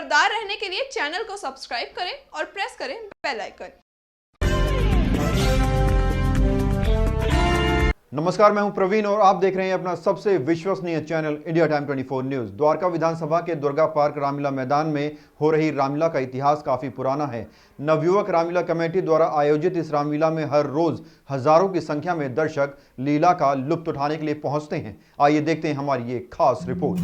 खबरदार रहने के लिए चैनल को सब्सक्राइब करें और प्रेस करें बेल आइकन। नमस्कार, मैं हूं प्रवीण और आप देख रहे हैं अपना सबसे विश्वसनीय channel India Time 24 news. Dwarka विधानसभा के दुर्गा पार्क रामलीला मैदान में हो रही रामलीला का इतिहास काफी पुराना है। नवयुवक रामलीला कमेटी द्वारा आयोजित इस रामलीला में हर रोज हजारों की संख्या में दर्शक लीला का लुत्फ उठाने के लिए पहुंचते हैं। आइए देखते हैं हमारी ये खास रिपोर्ट।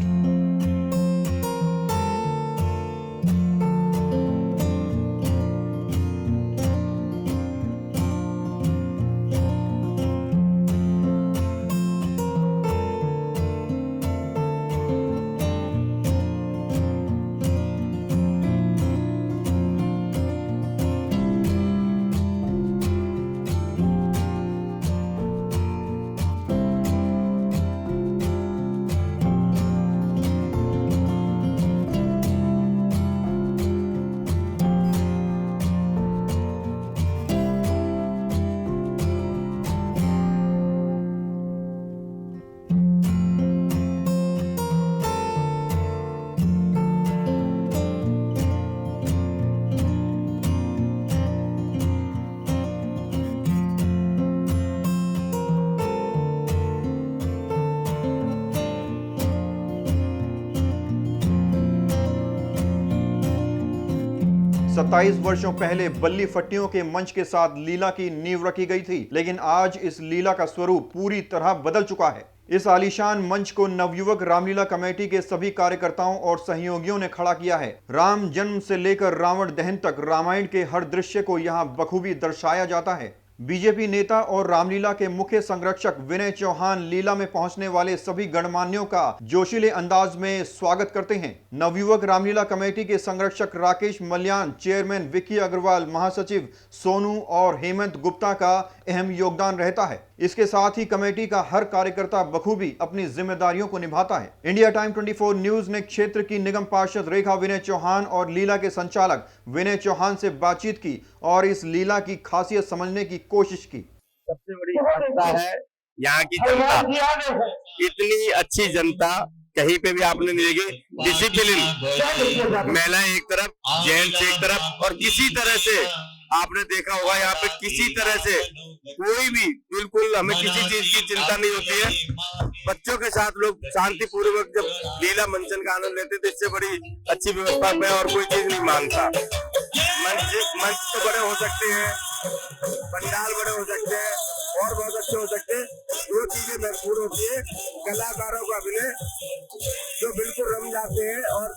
27 वर्षों पहले बल्ली फट्टियों के मंच के साथ लीला की नींव रखी गई थी, लेकिन आज इस लीला का स्वरूप पूरी तरह बदल चुका है। इस आलीशान मंच को नवयुवक रामलीला कमेटी के सभी कार्यकर्ताओं और सहयोगियों ने खड़ा किया है। राम जन्म से लेकर रावण दहन तक रामायण के हर दृश्य को यहाँ बखूबी दर्शाया जाता है। बीजेपी नेता और रामलीला के मुख्य संरक्षक विनय चौहान लीला में पहुंचने वाले सभी गणमान्यों का जोशीले अंदाज में स्वागत करते हैं। नवयुवक रामलीला कमेटी के संरक्षक राकेश मल्यान, चेयरमैन विक्की अग्रवाल, महासचिव सोनू और हेमंत गुप्ता का अहम योगदान रहता है। इसके साथ ही कमेटी का हर कार्यकर्ता बखूबी अपनी जिम्मेदारियों को निभाता है। इंडिया टाइम 24 न्यूज ने क्षेत्र की निगम पार्षद रेखा विनय चौहान और लीला के संचालक विनय चौहान से बातचीत की और इस लीला की खासियत समझने की कोशिश की। सबसे बड़ी आस्था है यहाँ की जनता, इतनी अच्छी जनता कहीं पे भी आपने नहीं देखी। डिसिप्लिन, महिला एक तरफ, जेंट्स एक तरफ, और किसी तरह से आपने देखा होगा यहाँ पे किसी तरह से कोई भी, बिल्कुल हमें किसी चीज की चिंता नहीं होती है। बच्चों के साथ लोग शांतिपूर्वक जब लीला मंचन का आनंद लेते, तो इससे बड़ी अच्छी व्यवस्था में और कोई चीज नहीं मानता। मंच तो बड़े हो सकते हैं, पंडाल बड़े हो सकते हैं और बहुत अच्छे हो सकते हैं। दो चीजें महत्वपूर्ण होती है, कलाकारों का अभिनय जो बिल्कुल रम जाते हैं, और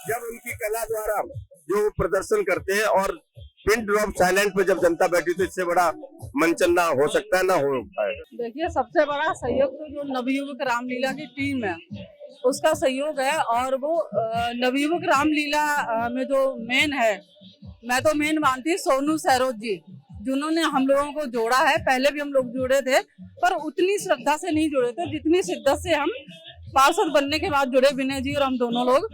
जब उनकी कला द्वारा जो प्रदर्शन करते हैं, और पिन ड्रॉप साइलेंट पे जब जनता बैठी, तो इससे बड़ा मंचन ना हो सकता है, ना हो पाएगा। देखिए, सबसे बड़ा सहयोग तो जो नवयुवक रामलीला की टीम है उसका सहयोग है, और वो नवयुवक रामलीला में जो मेन है, मैं तो मेन मानती हूँ सोनू सरोज जी, जिन्होंने हम लोगों को जोड़ा है। पहले भी हम लोग जुड़े थे, पर उतनी श्रद्धा से नहीं जुड़े थे जितनी शिद्दत से हम पार्षद बनने के बाद जुड़े, विनय जी और हम दोनों लोग।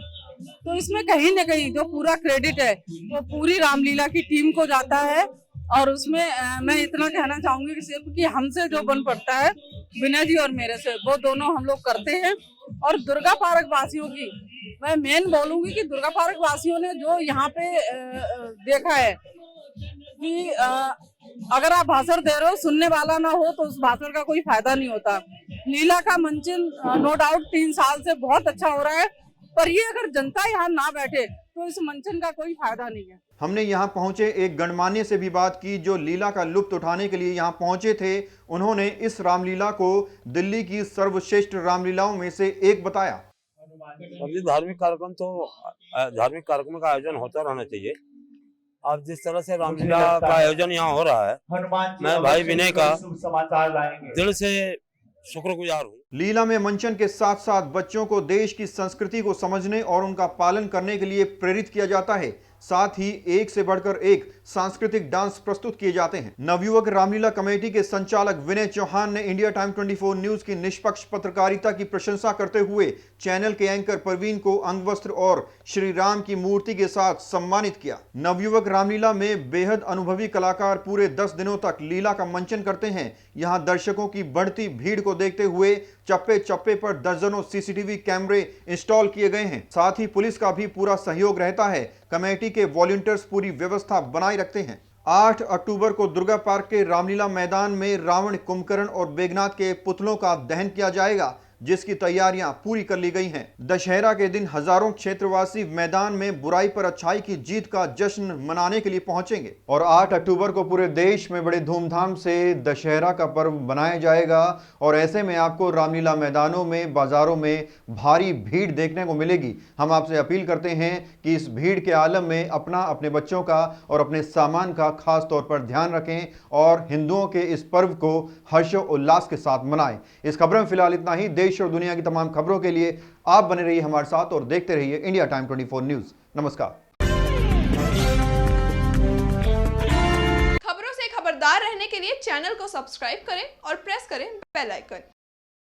तो इसमें कहीं न कहीं जो पूरा क्रेडिट है वो पूरी रामलीला की टीम को जाता है, और उसमें मैं इतना कहना चाहूंगी कि सिर्फ कि हमसे जो बन पड़ता है विनय जी और मेरे से, वो दोनों हम लोग करते हैं। और दुर्गा पार्क वासियों की मैं मेन बोलूंगी कि दुर्गा पार्क वासियों ने जो यहाँ पे देखा है कि अगर आप भाषण दे रहे हो, सुनने वाला ना हो, तो उस भाषण का कोई फायदा नहीं होता। लीला का मंचन नो डाउट 3 साल से बहुत अच्छा हो रहा है, पर ये अगर जनता यहाँ ना बैठे तो इस मंचन का कोई फायदा नहीं है। हमने यहाँ पहुंचे एक गणमान्य से भी बात की जो लीला का लुत्फ उठाने के लिए यहाँ पहुंचे थे। उन्होंने इस रामलीला को दिल्ली की सर्वश्रेष्ठ रामलीलाओं में से एक बताया। धार्मिक कार्यक्रम का आयोजन होता रहना चाहिए। अब जिस तरह से रामलीला का आयोजन यहाँ हो रहा है, मैं भाई विनय का दिल से शुक्रगुजार हूँ। लीला में मंचन के साथ साथ बच्चों को देश की संस्कृति को समझने और उनका पालन करने के लिए प्रेरित किया जाता है। साथ ही एक से बढ़कर एक सांस्कृतिक डांस प्रस्तुत किए जाते हैं। नवयुवक रामलीला कमेटी के संचालक विनय चौहान ने इंडिया टाइम 24 न्यूज की निष्पक्ष पत्रकारिता की प्रशंसा करते हुए चैनल के एंकर परवीन को अंगवस्त्र और श्री राम की मूर्ति के साथ सम्मानित किया। नवयुवक रामलीला में बेहद अनुभवी कलाकार पूरे 10 दिनों तक लीला का मंचन करते हैं। यहाँ दर्शकों की बढ़ती भीड़ को देखते हुए चप्पे चप्पे पर दर्जनों सीसीटीवी कैमरे इंस्टॉल किए गए हैं। साथ ही पुलिस का भी पूरा सहयोग रहता है। कमेटी के वॉलंटियर्स पूरी व्यवस्था बनाए रखते हैं। 8 अक्टूबर को दुर्गा पार्क के रामलीला मैदान में रावण, कुंभकर्ण और मेघनाथ के पुतलों का दहन किया जाएगा, जिसकी तैयारियां पूरी कर ली गई हैं। दशहरा के दिन हजारों क्षेत्रवासी मैदान में बुराई पर अच्छाई की जीत का जश्न मनाने के लिए पहुंचेंगे और 8 अक्टूबर को पूरे देश में बड़े धूमधाम से दशहरा का पर्व मनाया जाएगा। और ऐसे में आपको रामलीला मैदानों में, बाजारों में भारी भीड़ देखने को मिलेगी। हम आपसे अपील करते हैं कि इस भीड़ के आलम में अपने बच्चों का और अपने सामान का खास तौर पर ध्यान रखें और हिंदुओं के इस पर्व को हर्षोल्लास के साथ मनाएं। इस खबर में फिलहाल इतना ही। देश और दुनिया की तमाम खबरों के लिए आप बने रहिए हमारे साथ और देखते रहिए इंडिया टाइम 24 न्यूज। नमस्कार। खबरों से खबरदार रहने के लिए चैनल को सब्सक्राइब करें और प्रेस करें बेल आइकन।